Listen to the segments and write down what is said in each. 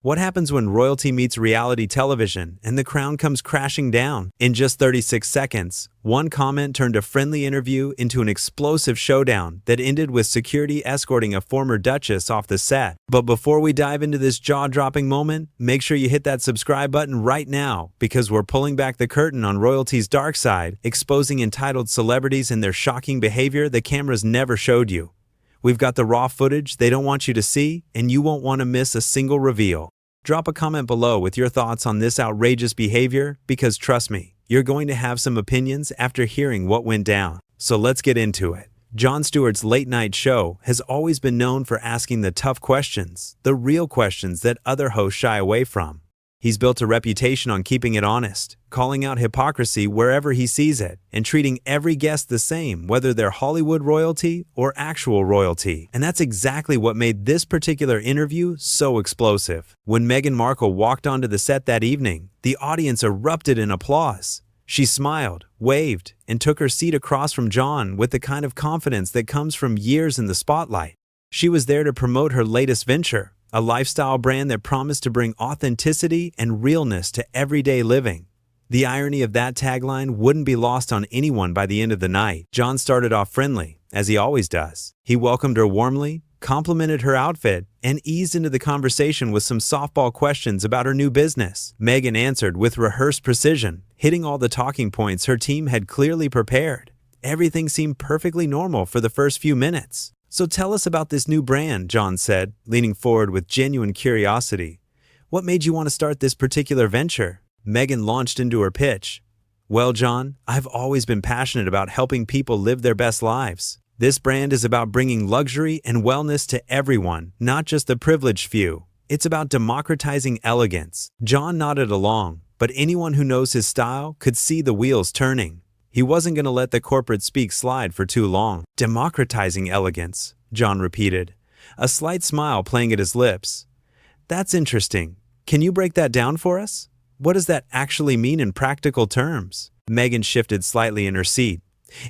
What happens when royalty meets reality television and the crown comes crashing down? In just 36 seconds, one comment turned a friendly interview into an explosive showdown that ended with security escorting a former duchess off the set. But before we dive into this jaw-dropping moment, make sure you hit that subscribe button right now, because we're pulling back the curtain on royalty's dark side, exposing entitled celebrities and their shocking behavior the cameras never showed you. We've got the raw footage they don't want you to see, and you won't want to miss a single reveal. Drop a comment below with your thoughts on this outrageous behavior, because trust me, you're going to have some opinions after hearing what went down. So let's get into it. Jon Stewart's late-night show has always been known for asking the tough questions, the real questions that other hosts shy away from. He's built a reputation on keeping it honest, calling out hypocrisy wherever he sees it, and treating every guest the same, whether they're Hollywood royalty or actual royalty. And that's exactly what made this particular interview so explosive. When Meghan Markle walked onto the set that evening, the audience erupted in applause. She smiled, waved, and took her seat across from Jon with the kind of confidence that comes from years in the spotlight. She was there to promote her latest venture, a lifestyle brand that promised to bring authenticity and realness to everyday living. The irony of that tagline wouldn't be lost on anyone by the end of the night. Jon started off friendly, as he always does. He welcomed her warmly, complimented her outfit, and eased into the conversation with some softball questions about her new business. Meghan answered with rehearsed precision, hitting all the talking points her team had clearly prepared. Everything seemed perfectly normal for the first few minutes. "So tell us about this new brand," Jon said, leaning forward with genuine curiosity. "What made you want to start this particular venture?" Meghan launched into her pitch. "Well, Jon, I've always been passionate about helping people live their best lives. This brand is about bringing luxury and wellness to everyone, not just the privileged few. It's about democratizing elegance." Jon nodded along, but anyone who knows his style could see the wheels turning. He wasn't going to let the corporate speak slide for too long. "Democratizing elegance," Jon repeated, a slight smile playing at his lips. "That's interesting. Can you break that down for us? What does that actually mean in practical terms?" Meghan shifted slightly in her seat.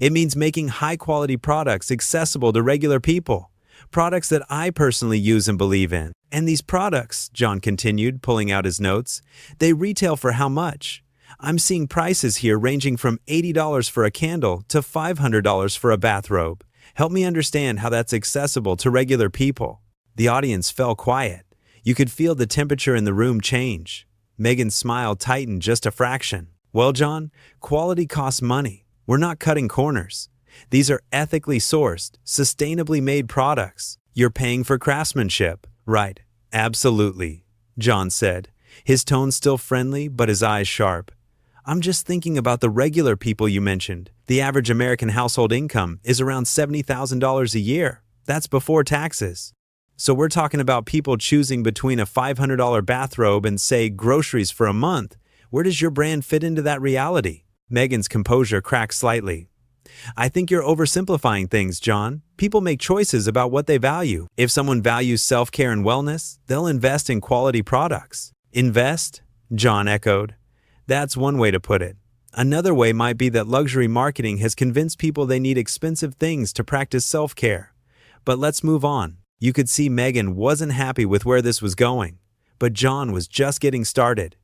"It means making high-quality products accessible to regular people. Products that I personally use and believe in. And these products," Jon continued, pulling out his notes, "they retail for how much? I'm seeing prices here ranging from $80 for a candle to $500 for a bathrobe. Help me understand how that's accessible to regular people." The audience fell quiet. You could feel the temperature in the room change. Meghan's smile tightened just a fraction. "Well, Jon, quality costs money. We're not cutting corners. These are ethically sourced, sustainably made products. You're paying for craftsmanship, right?" "Absolutely," Jon said, his tone still friendly but his eyes sharp. "I'm just thinking about the regular people you mentioned. The average American household income is around $70,000 a year. That's before taxes. So we're talking about people choosing between a $500 bathrobe and, say, groceries for a month. Where does your brand fit into that reality?" Meghan's composure cracked slightly. "I think you're oversimplifying things, Jon. People make choices about what they value. If someone values self-care and wellness, they'll invest in quality products." "Invest?" Jon echoed. "That's one way to put it. Another way might be that luxury marketing has convinced people they need expensive things to practice self-care. But let's move on." You could see Meghan wasn't happy with where this was going, but Jon was just getting started.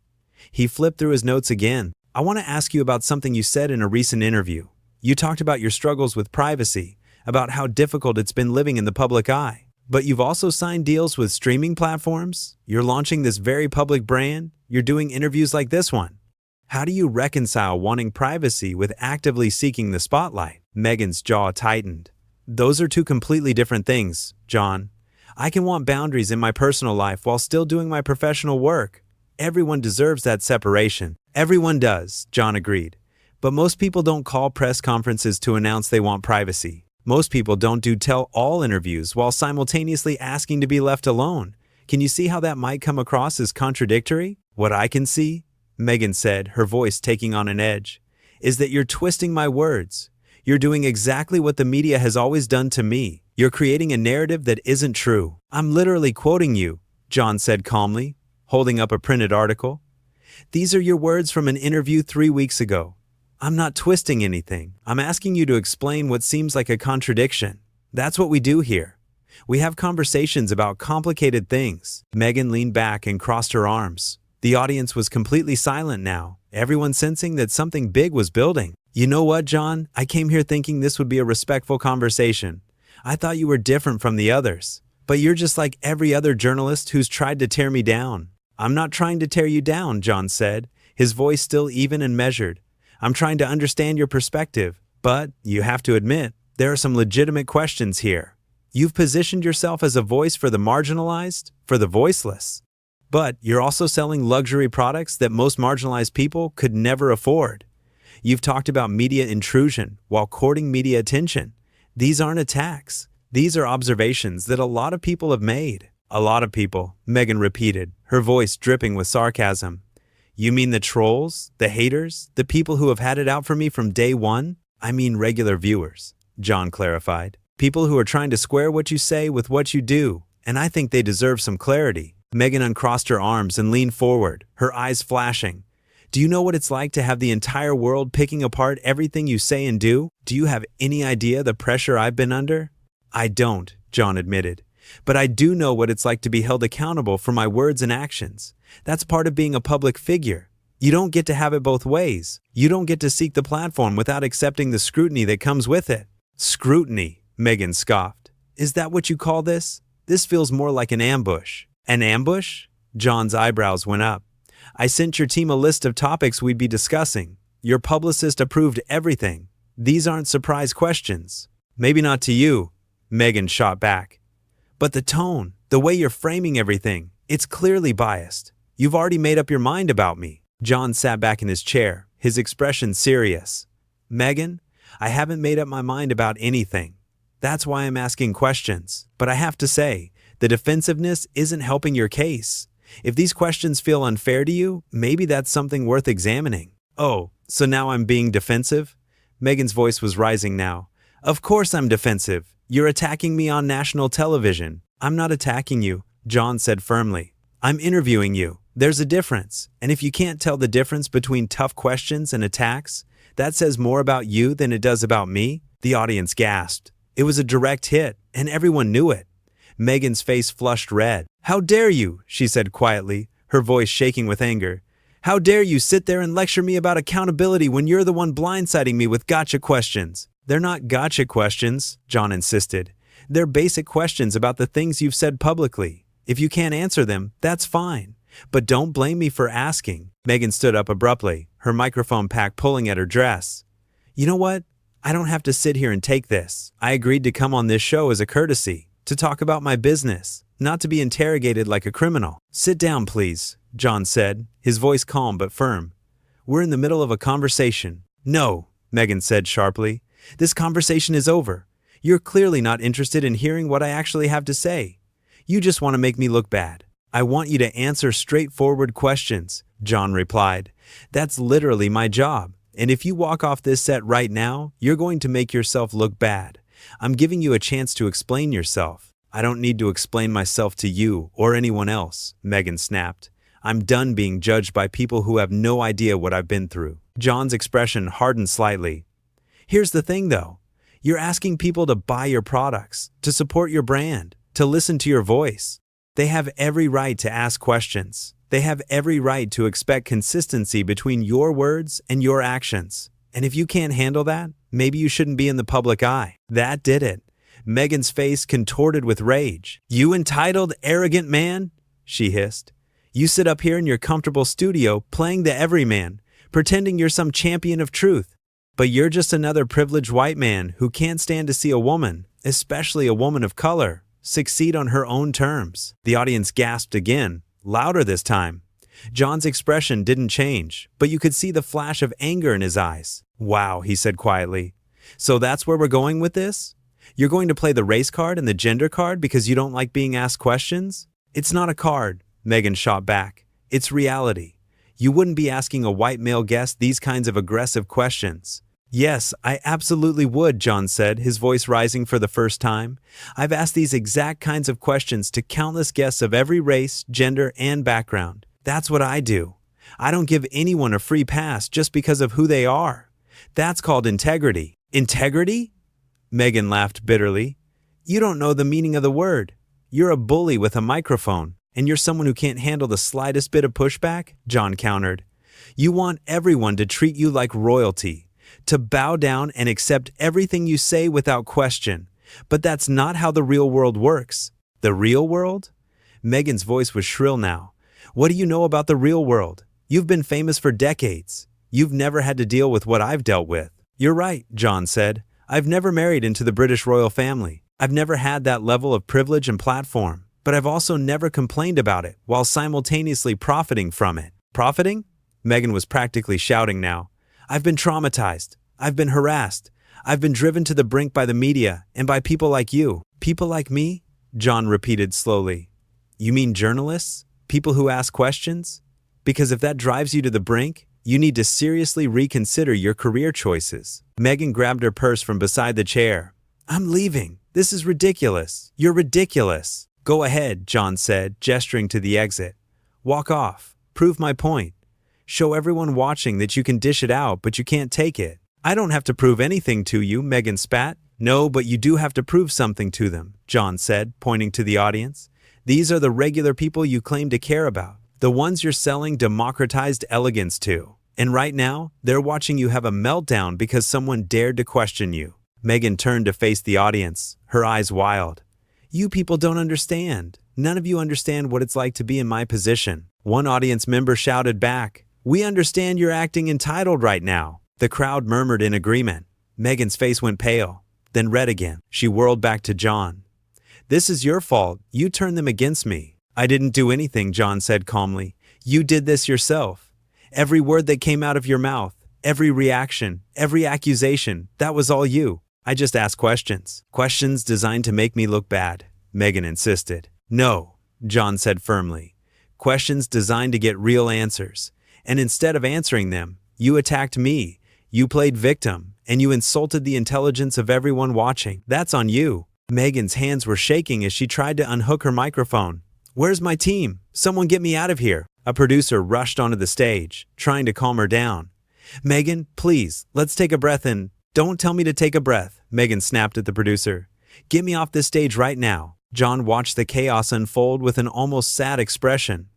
He flipped through his notes again. "I want to ask you about something you said in a recent interview. You talked about your struggles with privacy, about how difficult it's been living in the public eye. But you've also signed deals with streaming platforms. You're launching this very public brand. You're doing interviews like this one. How do you reconcile wanting privacy with actively seeking the spotlight?" Meghan's jaw tightened. "Those are two completely different things, Jon. I can want boundaries in my personal life while still doing my professional work. Everyone deserves that separation." "Everyone does," Jon agreed. "But most people don't call press conferences to announce they want privacy. Most people don't do tell-all interviews while simultaneously asking to be left alone. Can you see how that might come across as contradictory?" "What I can see," Meghan said, her voice taking on an edge, "is that you're twisting my words. You're doing exactly what the media has always done to me. You're creating a narrative that isn't true." "I'm literally quoting you," Jon said calmly, holding up a printed article. "These are your words from an interview 3 weeks ago. I'm not twisting anything. I'm asking you to explain what seems like a contradiction. That's what we do here. We have conversations about complicated things." Meghan leaned back and crossed her arms. The audience was completely silent now, everyone sensing that something big was building. "You know what, John? I came here thinking this would be a respectful conversation. I thought you were different from the others. But you're just like every other journalist who's tried to tear me down." "I'm not trying to tear you down," John said, his voice still even and measured. "I'm trying to understand your perspective. But, you have to admit, there are some legitimate questions here. You've positioned yourself as a voice for the marginalized, for the voiceless. But you're also selling luxury products that most marginalized people could never afford. You've talked about media intrusion while courting media attention. These aren't attacks. These are observations that a lot of people have made." "A lot of people," Meghan repeated, her voice dripping with sarcasm. "You mean the trolls, the haters, the people who have had it out for me from day one?" "I mean regular viewers," John clarified. "People who are trying to square what you say with what you do, and I think they deserve some clarity." Meghan uncrossed her arms and leaned forward, her eyes flashing. "Do you know what it's like to have the entire world picking apart everything you say and do? Do you have any idea the pressure I've been under?" "I don't," John admitted. "But I do know what it's like to be held accountable for my words and actions. That's part of being a public figure. You don't get to have it both ways. You don't get to seek the platform without accepting the scrutiny that comes with it." "Scrutiny," Meghan scoffed. "Is that what you call this? This feels more like an ambush." "An ambush?" John's eyebrows went up. "I sent your team a list of topics we'd be discussing. Your publicist approved everything. These aren't surprise questions." "Maybe not to you," Meghan shot back. "But the tone, the way you're framing everything, it's clearly biased. You've already made up your mind about me." John sat back in his chair, his expression serious. "Meghan, I haven't made up my mind about anything. That's why I'm asking questions. But I have to say, the defensiveness isn't helping your case. If these questions feel unfair to you, maybe that's something worth examining." "Oh, so now I'm being defensive?" Meghan's voice was rising now. "Of course I'm defensive. You're attacking me on national television." "I'm not attacking you," John said firmly. "I'm interviewing you. There's a difference. And if you can't tell the difference between tough questions and attacks, that says more about you than it does about me." The audience gasped. It was a direct hit, and everyone knew it. Meghan's face flushed red. "How dare you?" she said quietly, her voice shaking with anger. "How dare you sit there and lecture me about accountability when you're the one blindsiding me with gotcha questions?" "They're not gotcha questions," John insisted. "They're basic questions about the things you've said publicly. If you can't answer them, that's fine. But don't blame me for asking." Meghan stood up abruptly, her microphone pack pulling at her dress. "You know what? I don't have to sit here and take this. I agreed to come on this show as a courtesy, to talk about my business, not to be interrogated like a criminal." "Sit down, please," John said, his voice calm but firm. "We're in the middle of a conversation." "No," Meghan said sharply. "This conversation is over. You're clearly not interested in hearing what I actually have to say. You just want to make me look bad." "I want you to answer straightforward questions," John replied. "That's literally my job. And if you walk off this set right now, you're going to make yourself look bad. I'm giving you a chance to explain yourself." "I don't need to explain myself to you or anyone else," Meghan snapped. "I'm done being judged by people who have no idea what I've been through." John's expression hardened slightly. "Here's the thing, though. You're asking people to buy your products, to support your brand, to listen to your voice. They have every right to ask questions. They have every right to expect consistency between your words and your actions. And if you can't handle that, maybe you shouldn't be in the public eye." That did it. Meghan's face contorted with rage. "You entitled, arrogant man," she hissed. "You sit up here in your comfortable studio playing the everyman, pretending you're some champion of truth. But you're just another privileged white man who can't stand to see a woman, especially a woman of color, succeed on her own terms." The audience gasped again, louder this time. John's expression didn't change, but you could see the flash of anger in his eyes. "Wow," he said quietly. "So that's where we're going with this? You're going to play the race card and the gender card because you don't like being asked questions?" "It's not a card," Meghan shot back. "It's reality. You wouldn't be asking a white male guest these kinds of aggressive questions." "Yes, I absolutely would," John said, his voice rising for the first time. "I've asked these exact kinds of questions to countless guests of every race, gender, and background. That's what I do. I don't give anyone a free pass just because of who they are. That's called integrity." "Integrity?" Meghan laughed bitterly. You don't know the meaning of the word. You're a bully with a microphone, and you're someone who can't handle the slightest bit of pushback, John countered. You want everyone to treat you like royalty, to bow down and accept everything you say without question. But that's not how the real world works. The real world? Meghan's voice was shrill now. What do you know about the real world? You've been famous for decades. You've never had to deal with what I've dealt with. You're right, John said. I've never married into the British royal family. I've never had that level of privilege and platform. But I've also never complained about it while simultaneously profiting from it. Profiting? Meghan was practically shouting now. I've been traumatized. I've been harassed. I've been driven to the brink by the media and by people like you. People like me? John repeated slowly. You mean journalists? People who ask questions? Because if that drives you to the brink, you need to seriously reconsider your career choices. Meghan grabbed her purse from beside the chair. I'm leaving. This is ridiculous. You're ridiculous. Go ahead, John said, gesturing to the exit. Walk off. Prove my point. Show everyone watching that you can dish it out, but you can't take it. I don't have to prove anything to you, Meghan spat. No, but you do have to prove something to them, John said, pointing to the audience. These are the regular people you claim to care about, the ones you're selling democratized elegance to. And right now, they're watching you have a meltdown because someone dared to question you. Meghan turned to face the audience, her eyes wild. You people don't understand. None of you understand what it's like to be in my position. One audience member shouted back, We understand you're acting entitled right now. The crowd murmured in agreement. Meghan's face went pale, then red again. She whirled back to John. This is your fault. You turned them against me. I didn't do anything, John said calmly. You did this yourself. Every word that came out of your mouth, every reaction, every accusation, that was all you. I just asked questions. Questions designed to make me look bad, Meghan insisted. No, John said firmly. Questions designed to get real answers. And instead of answering them, you attacked me. You played victim, and you insulted the intelligence of everyone watching. That's on you. Meghan's hands were shaking as she tried to unhook her microphone. Where's my team? Someone get me out of here. A producer rushed onto the stage, trying to calm her down. Meghan, please, let's take a breath and... Don't tell me to take a breath, Meghan snapped at the producer. Get me off this stage right now. John watched the chaos unfold with an almost sad expression.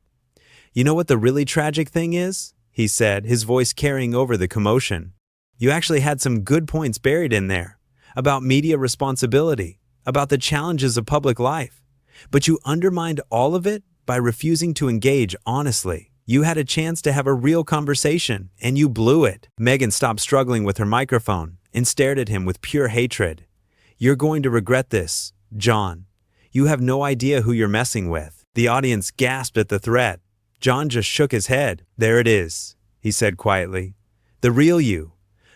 You know what the really tragic thing is? He said, his voice carrying over the commotion. You actually had some good points buried in there. About media responsibility. About the challenges of public life. But you undermined all of it by refusing to engage honestly. You had a chance to have a real conversation, and you blew it. Meghan stopped struggling with her microphone and stared at him with pure hatred. You're going to regret this, John. You have no idea who you're messing with. The audience gasped at the threat. John just shook his head. There it is, he said quietly. The real you.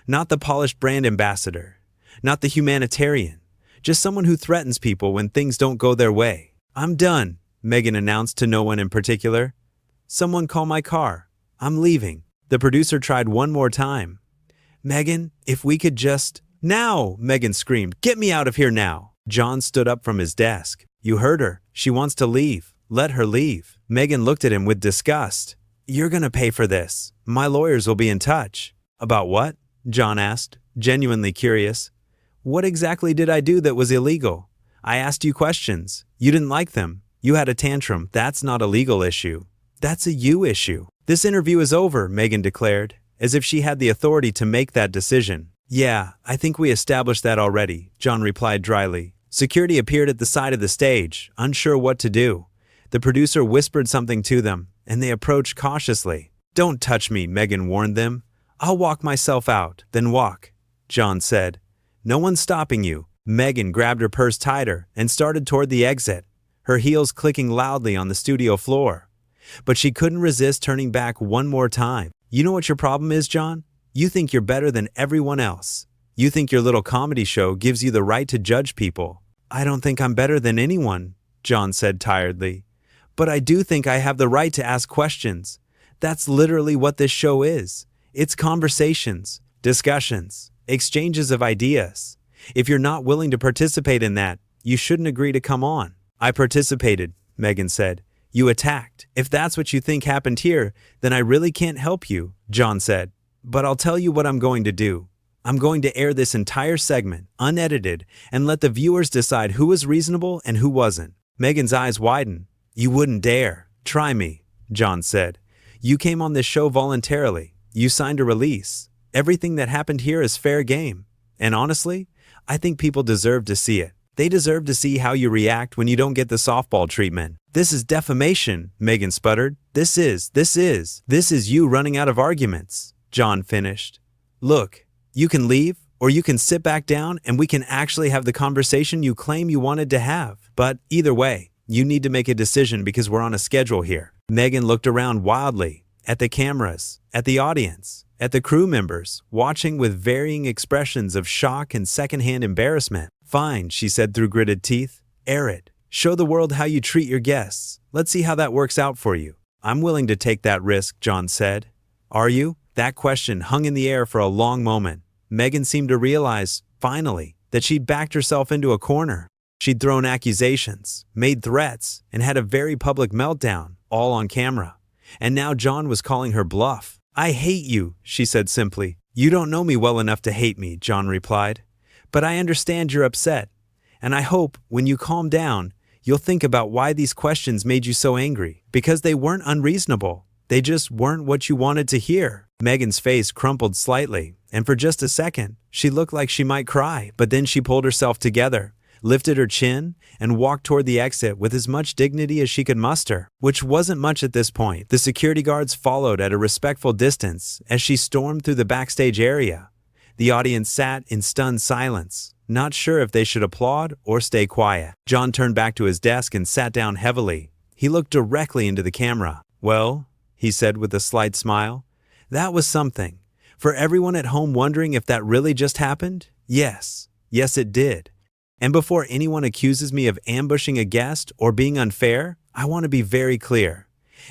Not the polished brand ambassador. Not the humanitarian. Just someone who threatens people when things don't go their way. I'm done, Meghan announced to no one in particular. Someone call my car. I'm leaving. The producer tried one more time. Meghan, if we could just... Now! Meghan screamed. Get me out of here now! John stood up from his desk. You heard her. She wants to leave. Let her leave. Meghan looked at him with disgust. You're gonna pay for this. My lawyers will be in touch. About what? John asked, genuinely curious. What exactly did I do that was illegal? I asked you questions. You didn't like them. You had a tantrum. That's not a legal issue. That's a you issue. This interview is over, Meghan declared, as if she had the authority to make that decision. Yeah, I think we established that already, John replied dryly. Security appeared at the side of the stage, unsure what to do. The producer whispered something to them, and they approached cautiously. Don't touch me, Meghan warned them. I'll walk myself out, then walk, John said. No one's stopping you. Meghan grabbed her purse tighter and started toward the exit, her heels clicking loudly on the studio floor. But she couldn't resist turning back one more time. You know what your problem is, John? You think you're better than everyone else. You think your little comedy show gives you the right to judge people. I don't think I'm better than anyone, John said tiredly. But I do think I have the right to ask questions. That's literally what this show is. It's conversations, discussions, exchanges of ideas. If you're not willing to participate in that, you shouldn't agree to come on. I participated, Meghan said. You attacked. If that's what you think happened here, then I really can't help you, John said. But I'll tell you what I'm going to do. I'm going to air this entire segment, unedited, and let the viewers decide who was reasonable and who wasn't. Meghan's eyes widened. You wouldn't dare. Try me, John said. You came on this show voluntarily. You signed a release. Everything that happened here is fair game. And honestly, I think people deserve to see it. They deserve to see how you react when you don't get the softball treatment. This is defamation, Meghan sputtered. This is you running out of arguments, John finished. Look, you can leave, or you can sit back down and we can actually have the conversation you claim you wanted to have. But either way, you need to make a decision because we're on a schedule here. Meghan looked around wildly, at the cameras, at the audience, at the crew members, watching with varying expressions of shock and secondhand embarrassment. Fine, she said through gritted teeth. Air it. Show the world how you treat your guests. Let's see how that works out for you. I'm willing to take that risk, John said. Are you? That question hung in the air for a long moment. Meghan seemed to realize, finally, that she'd backed herself into a corner. She'd thrown accusations, made threats, and had a very public meltdown, all on camera. And now John was calling her bluff. I hate you, she said simply. You don't know me well enough to hate me, John replied. But I understand you're upset. And I hope, when you calm down, you'll think about why these questions made you so angry. Because they weren't unreasonable. They just weren't what you wanted to hear. Meghan's face crumpled slightly, and for just a second, she looked like she might cry. But then she pulled herself together, lifted her chin, and walked toward the exit with as much dignity as she could muster, which wasn't much at this point. The security guards followed at a respectful distance as she stormed through the backstage area. The audience sat in stunned silence, not sure if they should applaud or stay quiet. John turned back to his desk and sat down heavily. He looked directly into the camera. Well, he said with a slight smile, that was something. For everyone at home wondering if that really just happened? Yes, it did. And before anyone accuses me of ambushing a guest or being unfair, I want to be very clear.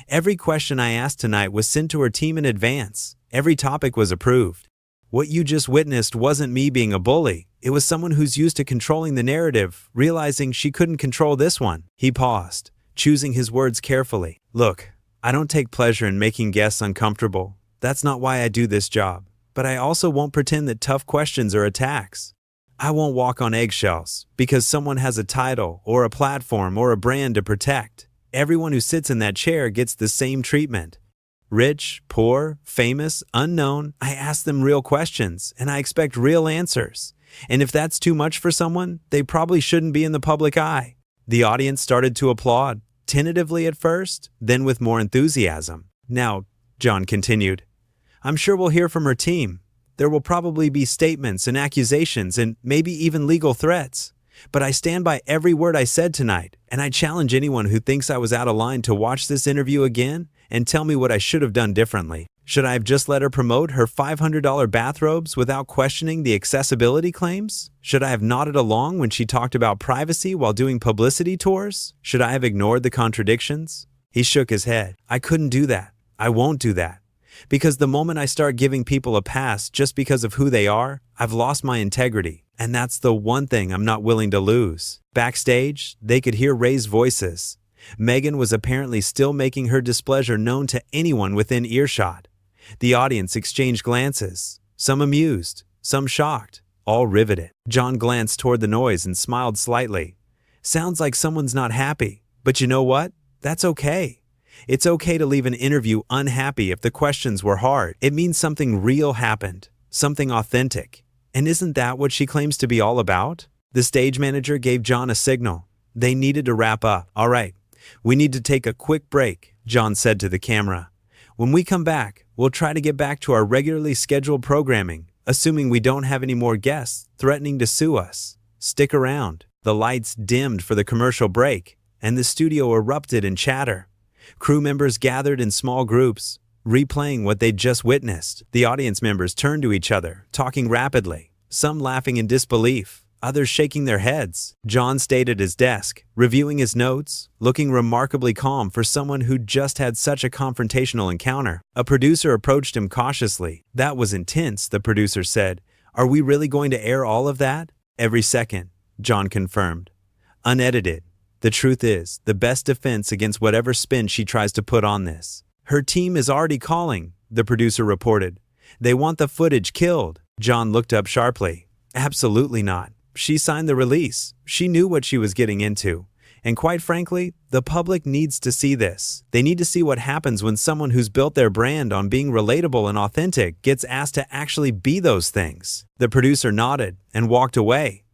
Every question I asked tonight was sent to her team in advance. Every topic was approved. What you just witnessed wasn't me being a bully. It was someone who's used to controlling the narrative, realizing she couldn't control this one. He paused, choosing his words carefully. Look, I don't take pleasure in making guests uncomfortable. That's not why I do this job. But I also won't pretend that tough questions are attacks. I won't walk on eggshells because someone has a title or a platform or a brand to protect. Everyone who sits in that chair gets the same treatment. Rich, poor, famous, unknown, I ask them real questions and I expect real answers. And if that's too much for someone, they probably shouldn't be in the public eye. The audience started to applaud, tentatively at first, then with more enthusiasm. Now, John continued, I'm sure we'll hear from her team. There will probably be statements and accusations and maybe even legal threats. But I stand by every word I said tonight, and I challenge anyone who thinks I was out of line to watch this interview again and tell me what I should have done differently. Should I have just let her promote her $500 bathrobes without questioning the accessibility claims? Should I have nodded along when she talked about privacy while doing publicity tours? Should I have ignored the contradictions? He shook his head. I couldn't do that. I won't do that. Because the moment I start giving people a pass just because of who they are, I've lost my integrity. And that's the one thing I'm not willing to lose. Backstage, they could hear raised voices. Meghan was apparently still making her displeasure known to anyone within earshot. The audience exchanged glances, some amused, some shocked, all riveted. John glanced toward the noise and smiled slightly. Sounds like someone's not happy, but you know what? That's okay. It's okay to leave an interview unhappy if the questions were hard. It means something real happened, something authentic. And isn't that what she claims to be all about? The stage manager gave John a signal. They needed to wrap up. All right, we need to take a quick break, John said to the camera. When we come back, we'll try to get back to our regularly scheduled programming, assuming we don't have any more guests threatening to sue us. Stick around. The lights dimmed for the commercial break, and the studio erupted in chatter. Crew members gathered in small groups, replaying what they'd just witnessed. The audience members turned to each other, talking rapidly, some laughing in disbelief, others shaking their heads. John stayed at his desk, reviewing his notes, looking remarkably calm for someone who'd just had such a confrontational encounter. A producer approached him cautiously. That was intense, the producer said. Are we really going to air all of that? Every second, John confirmed. Unedited. The truth is, the best defense against whatever spin she tries to put on this. Her team is already calling, the producer reported. They want the footage killed. John looked up sharply. Absolutely not. She signed the release. She knew what she was getting into. And quite frankly, the public needs to see this. They need to see what happens when someone who's built their brand on being relatable and authentic gets asked to actually be those things. The producer nodded and walked away.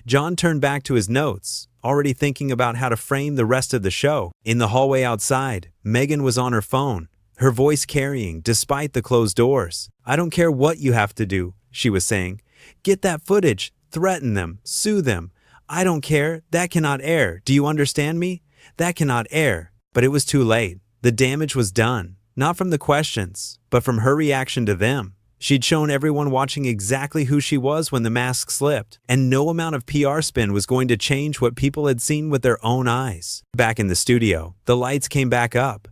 John turned back to his notes, already thinking about how to frame the rest of the show. In the hallway outside, Meghan was on her phone, her voice carrying despite the closed doors. "I don't care what you have to do," she was saying. "Get that footage, threaten them, sue them. I don't care, that cannot air. Do you understand me? That cannot air." But it was too late. The damage was done, not from the questions, but from her reaction to them. She'd shown everyone watching exactly who she was when the mask slipped, and no amount of PR spin was going to change what people had seen with their own eyes. Back in the studio, the lights came back up.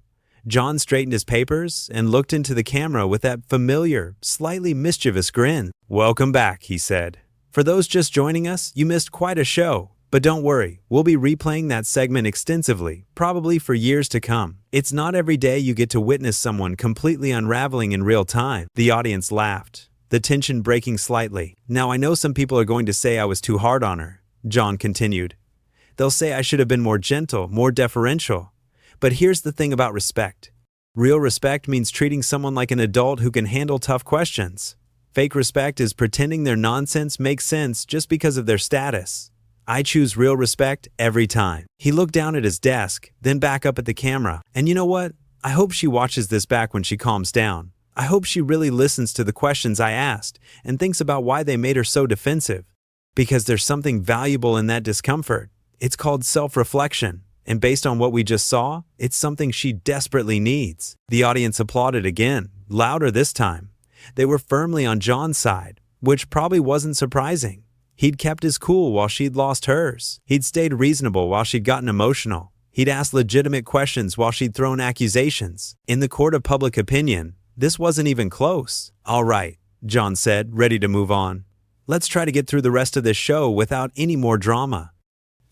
John straightened his papers and looked into the camera with that familiar, slightly mischievous grin. "Welcome back," he said. "For those just joining us, you missed quite a show. But don't worry, we'll be replaying that segment extensively, probably for years to come. It's not every day you get to witness someone completely unraveling in real time." The audience laughed, the tension breaking slightly. "Now I know some people are going to say I was too hard on her," John continued. "They'll say I should have been more gentle, more deferential. But here's the thing about respect. Real respect means treating someone like an adult who can handle tough questions. Fake respect is pretending their nonsense makes sense just because of their status. I choose real respect every time." He looked down at his desk, then back up at the camera. "And you know what? I hope she watches this back when she calms down. I hope she really listens to the questions I asked and thinks about why they made her so defensive. Because there's something valuable in that discomfort. It's called self-reflection. And based on what we just saw, it's something she desperately needs." The audience applauded again, louder this time. They were firmly on John's side, which probably wasn't surprising. He'd kept his cool while she'd lost hers. He'd stayed reasonable while she'd gotten emotional. He'd asked legitimate questions while she'd thrown accusations. In the court of public opinion, this wasn't even close. "All right," John said, ready to move on. "Let's try to get through the rest of this show without any more drama.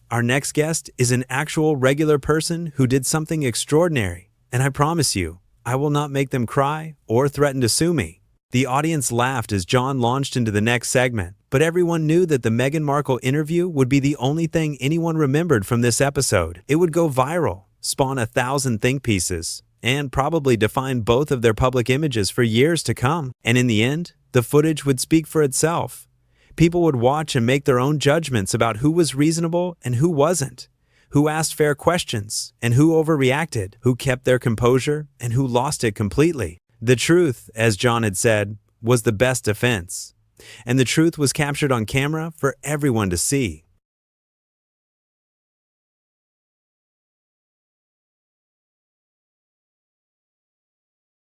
Our next guest is an actual regular person who did something extraordinary, and I promise you, I will not make them cry or threaten to sue me." The audience laughed as John launched into the next segment, but everyone knew that the Meghan Markle interview would be the only thing anyone remembered from this episode. It would go viral, spawn 1,000 think pieces, and probably define both of their public images for years to come. And in the end, the footage would speak for itself. People would watch and make their own judgments about who was reasonable and who wasn't, who asked fair questions and who overreacted, who kept their composure and who lost it completely. The truth, as John had said, was the best defense. And the truth was captured on camera for everyone to see.